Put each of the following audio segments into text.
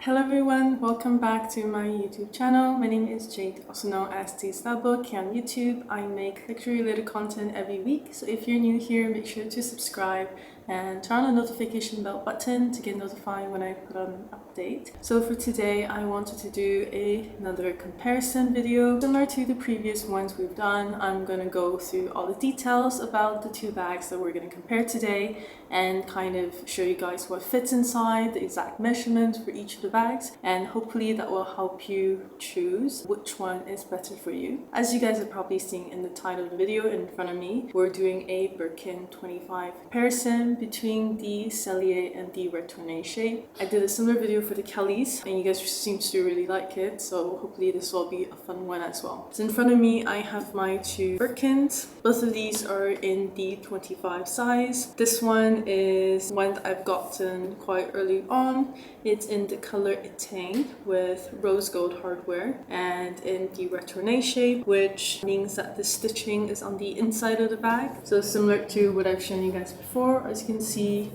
Hello everyone, welcome back to my YouTube channel. My name is Jade, also known as the Stylebook on YouTube. I make luxury related content every week, so if you're new here, make sure to subscribe and turn on the notification bell button to get notified when I put on an update. So for today, I wanted to do another comparison video. Similar to the previous ones we've done, I'm going to go through all the details about the two bags that we're going to compare today and kind of show you guys what fits inside, the exact measurements for each of the bags, and hopefully that will help you choose which one is better for you. As you guys have probably seen in the title of the video in front of me, we're doing a Birkin 25 comparison between the Sellier and the Retourne shape. I did a similar video for the Kellys and you guys seem to really like it, so hopefully this will be a fun one as well. So in front of me I have my two Birkins. Both of these are in the 25 size. This one is one that I've gotten quite early on. It's in the color Etain with rose gold hardware and in the Retourne shape, which means that the stitching is on the inside of the bag. So similar to what I've shown you guys before, as you can see,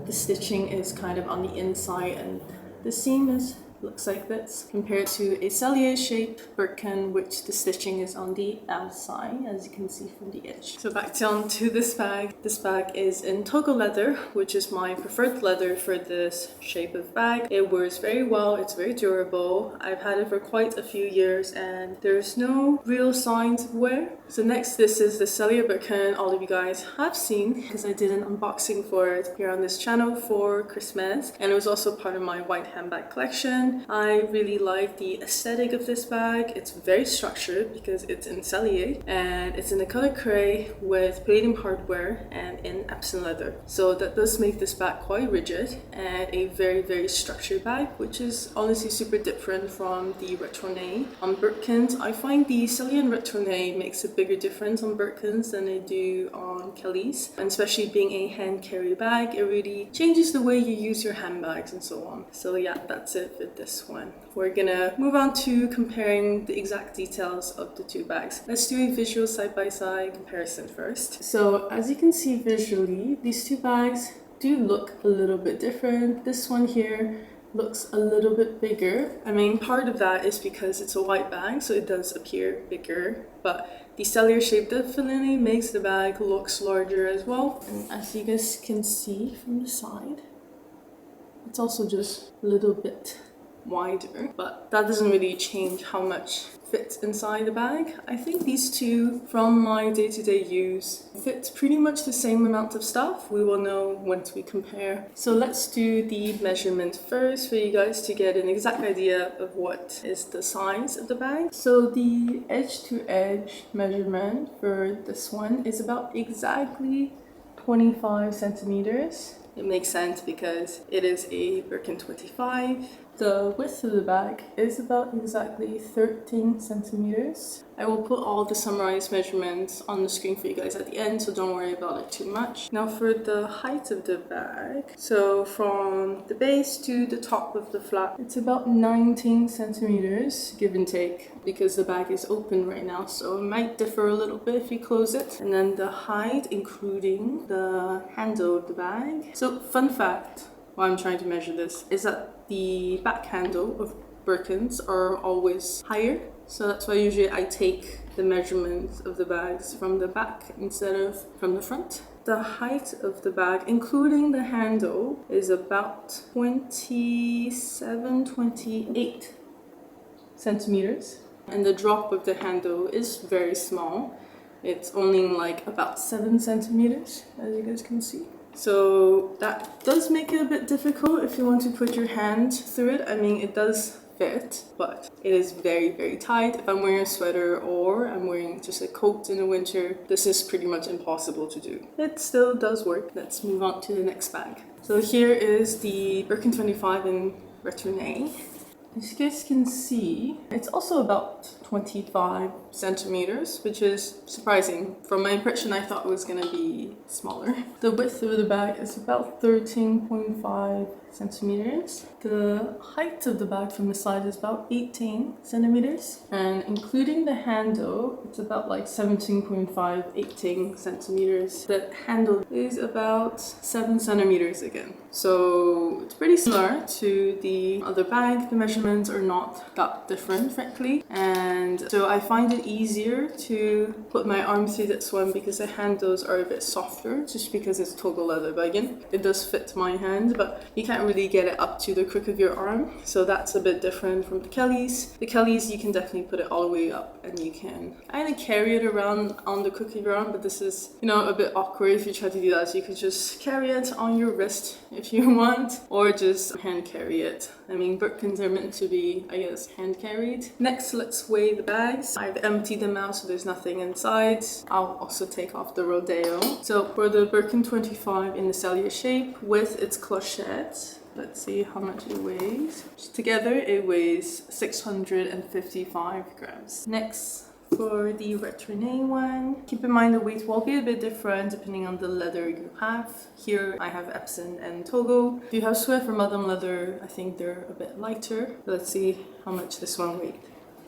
the stitching is kind of on the inside and the seam looks like this, compared to a Sellier shape Birkin, which the stitching is on the outside, as you can see from the edge. So back down to this bag. This bag is in Togo leather, which is my preferred leather for this shape of bag. It wears very well, it's very durable. I've had it for quite a few years and there's no real signs of wear. So next, this is the Sellier Birkin all of you guys have seen because I did an unboxing for it here on this channel for Christmas, and it was also part of my white handbag collection. I really like the aesthetic of this bag. It's very structured because it's in Sellier and it's in the color Craie with Palladium hardware and in Epsom leather. So that does make this bag quite rigid and a very structured bag, which is honestly super different from the Retourne. On Birkins, I find the Sellier and Retourne makes a bigger difference on Birkins than they do on Kellys, and especially being a hand carry bag, it really changes the way you use your handbags and so on. So yeah, that's it for this one. We're gonna move on to comparing the exact details of the two bags. Let's do a visual side-by-side comparison first. So as you can see visually, these two bags do look a little bit different. This one here looks a little bit bigger. I mean, part of that is because it's a white bag, so it does appear bigger, but the Sellier shape definitely makes the bag looks larger as well. And as you guys can see from the side, it's also just a little bit wider, but that doesn't really change how much fits inside the bag. I think these two, from my day-to-day use, fit pretty much the same amount of stuff. We will know once we compare. So let's do the measurement first for you guys to get an exact idea of what is the size of the bag. So the edge-to-edge measurement for this one is about exactly 25 centimeters. It makes sense because it is a Birkin 25. The width of the bag is about exactly 13 centimeters. I will put all the summarized measurements on the screen for you guys at the end, so don't worry about it too much. Now for the height of the bag, so from the base to the top of the flap, it's about 19 centimeters, give and take, because the bag is open right now, so it might differ a little bit if you close it. And then the height, including the handle of the bag. So fun fact, while I'm trying to measure this, is that the back handle of Birkins are always higher. So that's why usually I take the measurements of the bags from the back instead of from the front. The height of the bag, including the handle, is about 28 centimeters. And the drop of the handle is very small. It's only like about 7 centimeters, as you guys can see. So that does make it a bit difficult if you want to put your hand through it. I mean, it does fit, but it is very tight. If I'm wearing a sweater or I'm wearing just a coat in the winter, this is pretty much impossible to do. It still does work. Let's move on to the next bag. So here is the Birkin 25 in Retourne. As you guys can see, it's also about 25 centimeters, which is surprising. From my impression, I thought it was gonna be smaller. The width of the bag is about 13.5 centimeters. The height of the bag from the side is about 18 centimeters, and including the handle, it's about like 17.5, 18 centimeters. The handle is about 7 centimeters again. So it's pretty similar to the other bag. The measurements are not that different, frankly. And so I find it easier to put my arm through this one because the handles are a bit softer, just because it's Togo leather. But again, it does fit my hand, but you can't really get it up to the crook of your arm. So that's a bit different from the Kellys. The Kellys, you can definitely put it all the way up and you can kind of carry it around on the crook of your arm, but this is, you know, a bit awkward if you try to do that. So you could just carry it on your wrist if you want, or just hand carry it. I mean, Birkins are meant to be, I guess, hand carried. Next, let's weigh the bags. I've emptied them out so there's nothing inside. I'll also take off the Rodeo. So for the Birkin 25 in the Sellier shape with its clochette, let's see how much it weighs. Together it weighs 655 grams. Next, for the Retourne one, keep in mind the weight will be a bit different depending on the leather you have. Here I have Epsom and Togo. If you have Swift or Madame leather, I think they're a bit lighter. Let's see how much this one weighed.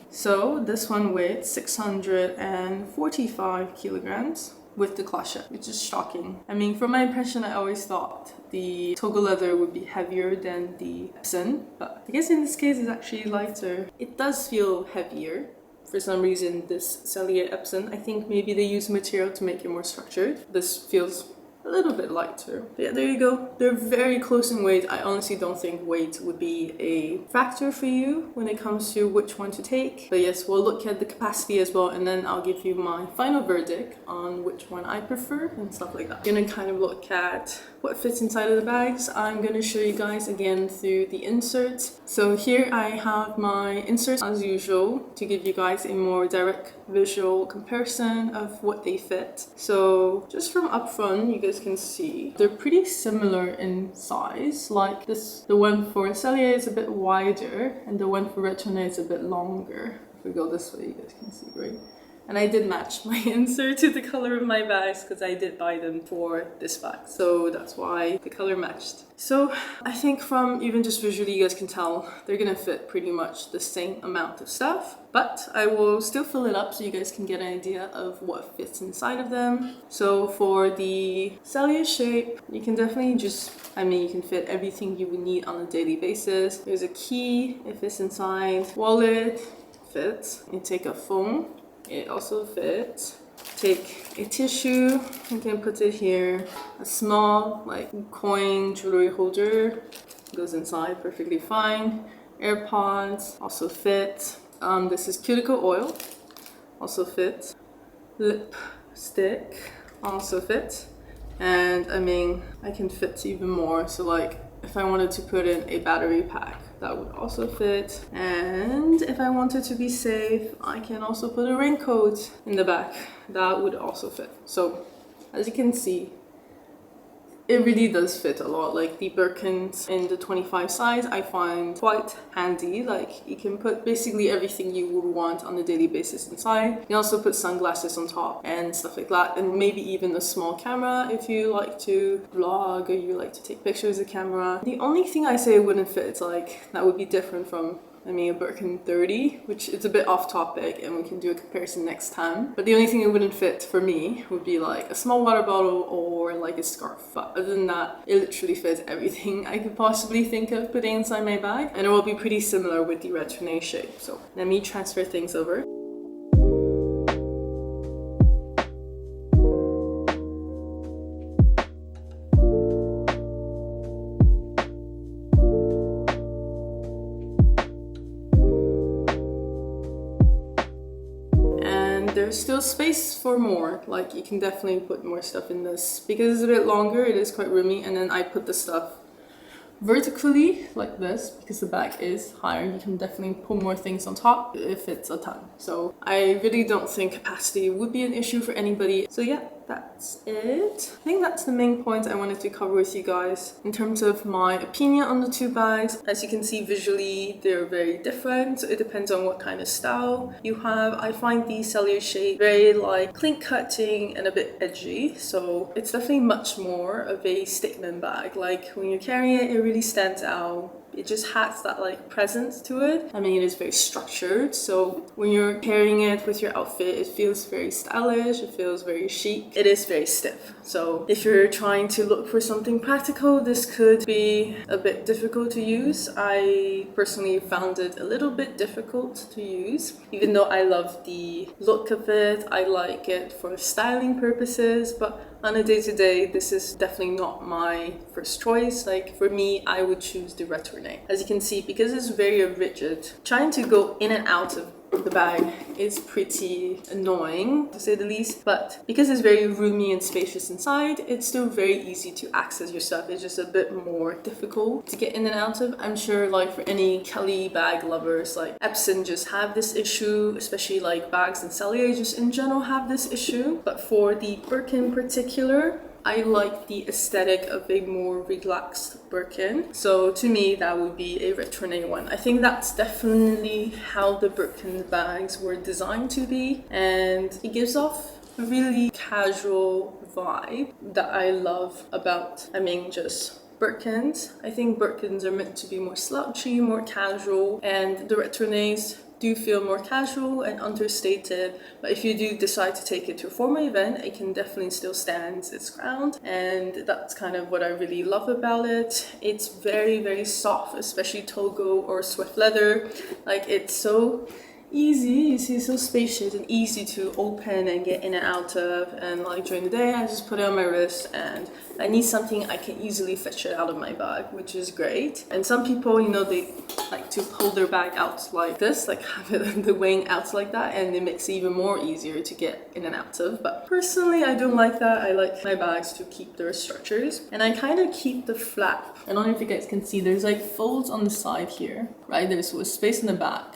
So this one weighed 645 kilograms with the clochette, which is shocking. I mean, from my impression, I always thought the Togo leather would be heavier than the Epsom, but I guess in this case it's actually lighter. It does feel heavier. For some reason, this Sellier Epsom, I think maybe they use material to make it more structured. This feels a little bit lighter. But yeah, there you go. They're very close in weight. I honestly don't think weight would be a factor for you when it comes to which one to take. But yes, we'll look at the capacity as well, and then I'll give you my final verdict on which one I prefer and stuff like that. I'm gonna kind of look at what fits inside of the bags. I'm gonna show you guys again through the inserts. So here I have my inserts as usual to give you guys a more direct visual comparison of what they fit. So just from up front, you guys can see they're pretty similar in size. Like this, the one for Sellier is a bit wider and the one for Retourne is a bit longer. If we go this way, you guys can see, right? And I did match my insert to the color of my bags because I did buy them for this bag. So that's why the color matched. So I think from even just visually, you guys can tell they're gonna fit pretty much the same amount of stuff. But I will still fill it up so you guys can get an idea of what fits inside of them. So for the Sellier shape, you can definitely just, I mean, you can fit everything you would need on a daily basis. There's a key, it fits inside. Wallet, fits. You take a phone. It also fits. Take a tissue, you can put it here. A small like coin jewelry holder goes inside perfectly fine. AirPods also fit. This is cuticle oil, also fit. Lipstick also fit. And I mean, I can fit even more. So like if I wanted to put in a battery pack, that would also fit. And if I wanted to be safe, I can also put a raincoat in the back. That would also fit. So as you can see, it really does fit a lot. Like the Birkins in the 25 size, I find quite handy. Like you can put basically everything you would want on a daily basis inside. You can also put sunglasses on top and stuff like that. And maybe even a small camera if you like to vlog or you like to take pictures with a camera. The only thing I say wouldn't fit, like that would be different from, I mean, a Birkin 30, which is a bit off topic and we can do a comparison next time. But the only thing it wouldn't fit for me would be like a small water bottle or like a scarf. But other than that, it literally fits everything I could possibly think of putting inside my bag. And it will be pretty similar with the Retourne shape. So let me transfer things over. There's still space for more, like you can definitely put more stuff in this. Because it's a bit longer, it is quite roomy, and then I put the stuff vertically like this because the bag is higher. You can definitely put more things on top if it's a ton. So I really don't think capacity would be an issue for anybody. So yeah, that's it. I think that's the main points I wanted to cover with you guys in terms of my opinion on the two bags. As you can see visually, they're very different, so it depends on what kind of style you have. I find the Sellier shape very like clean cutting and a bit edgy, so it's definitely much more of a statement bag. Like when you're carrying it, it really stands out. It just has that like presence to it. I mean, it is very structured, so when you're carrying it with your outfit, it feels very stylish, it feels very chic. It is very stiff, so if you're trying to look for something practical, this could be a bit difficult to use. I personally found it a little bit difficult to use, even though I love the look of it. I like it for styling purposes, but on a day-to-day, this is definitely not my first choice. Like for me, I would choose the Retourne. As you can see, because it's very rigid, trying to go in and out of the bag is pretty annoying to say the least, but because it's very roomy and spacious inside, it's still very easy to access your stuff. It's just a bit more difficult to get in and out of. I'm sure like for any Kelly bag lovers, like Epsom just have this issue, especially like bags and Sellier just in general have this issue. But for the Birkin in particular, I like the aesthetic of a more relaxed Birkin. So to me, that would be a Retourne one. I think that's definitely how the Birkin bags were designed to be. And it gives off a really casual vibe that I love about, I mean, just Birkins. I think Birkins are meant to be more slouchy, more casual, and the Retournes do feel more casual and understated, but if you do decide to take it to a formal event, it can definitely still stand its ground, and that's kind of what I really love about it. It's very, very soft, especially Togo or Swift leather. Like it's so easy, you see, so spacious and easy to open and get in and out of, and like during the day I just put it on my wrist, and I need something I can easily fetch it out of my bag, which is great. And some people, you know, they like to pull their bag out like this, like have it the wing out like that, and it makes it even more easier to get in and out of. But personally, I don't like that. I like my bags to keep their structures, and I kind of keep the flap. I don't know if you guys can see, there's like folds on the side here, right? There's a space in the back.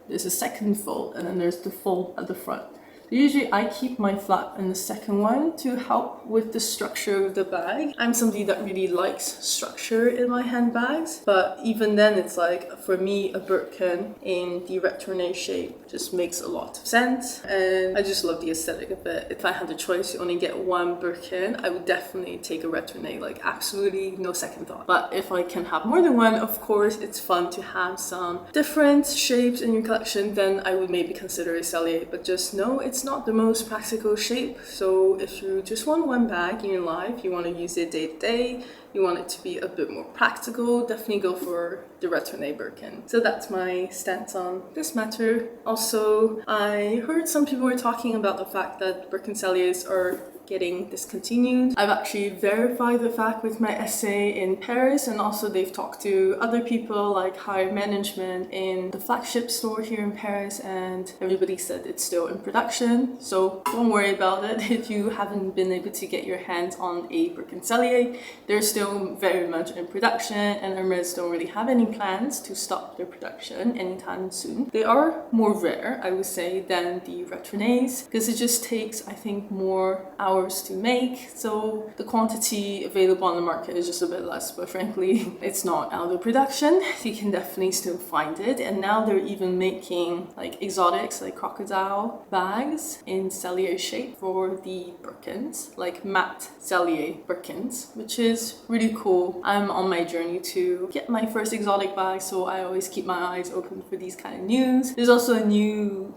There's a second fold, and then there's the fold at the front. Usually I keep my flap in the second one to help with the structure of the bag. I'm somebody that really likes structure in my handbags, but even then it's like, for me, a Birkin in the Retourne shape just makes a lot of sense, and I just love the aesthetic of it. If I had the choice to only get one Birkin, I would definitely take a Retourne, like absolutely no second thought. But if I can have more than one, of course, it's fun to have some different shapes in your collection, then I would maybe consider a Sellier, but just know it's not the most practical shape. So if you just want one bag in your life, you want to use it day to day, you want it to be a bit more practical, definitely go for the Retourne Birkin. So that's my stance on this matter. Also, I heard some people were talking about the fact that Birkin Selliers are getting discontinued. I've actually verified the fact with my essay in Paris, and also they've talked to other people like higher management in the flagship store here in Paris, and everybody said it's still in production. So don't worry about it if you haven't been able to get your hands on a Birkin Sellier. They're still very much in production, and Hermes don't really have any plans to stop their production anytime soon. They are more rare, I would say, than the Retournes, because it just takes, I think, more hours to make, so the quantity available on the market is just a bit less, but frankly it's not out of production. You can definitely still find it, and now they're even making like exotics, like crocodile bags in Sellier shape for the Birkins, like matte Sellier Birkins, which is really cool. I'm on my journey to get my first exotic bag, so I always keep my eyes open for these kind of news. There's also a new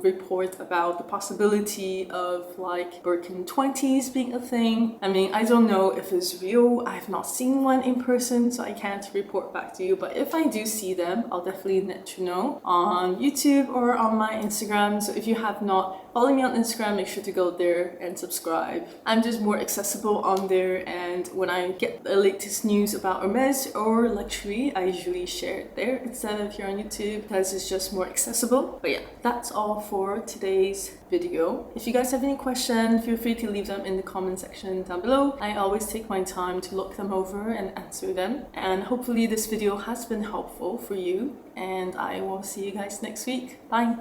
report about the possibility of like Birkin 20s being a thing. I mean, I don't know if it's real. I've not seen one in person, so I can't report back to you, but if I do see them, I'll definitely let you know on YouTube or on my Instagram. So if you have not followed me on Instagram, make sure to go there and subscribe. I'm just more accessible on there, and when I get the latest news about Hermes or luxury, I usually share it there instead of here on YouTube, because it's just more accessible. But yeah, that's all for today's video. If you guys have any questions, feel free to leave them in the comment section down below. I always take my time to look them over and answer them, and hopefully this video has been helpful for you, and I will see you guys next week. Bye!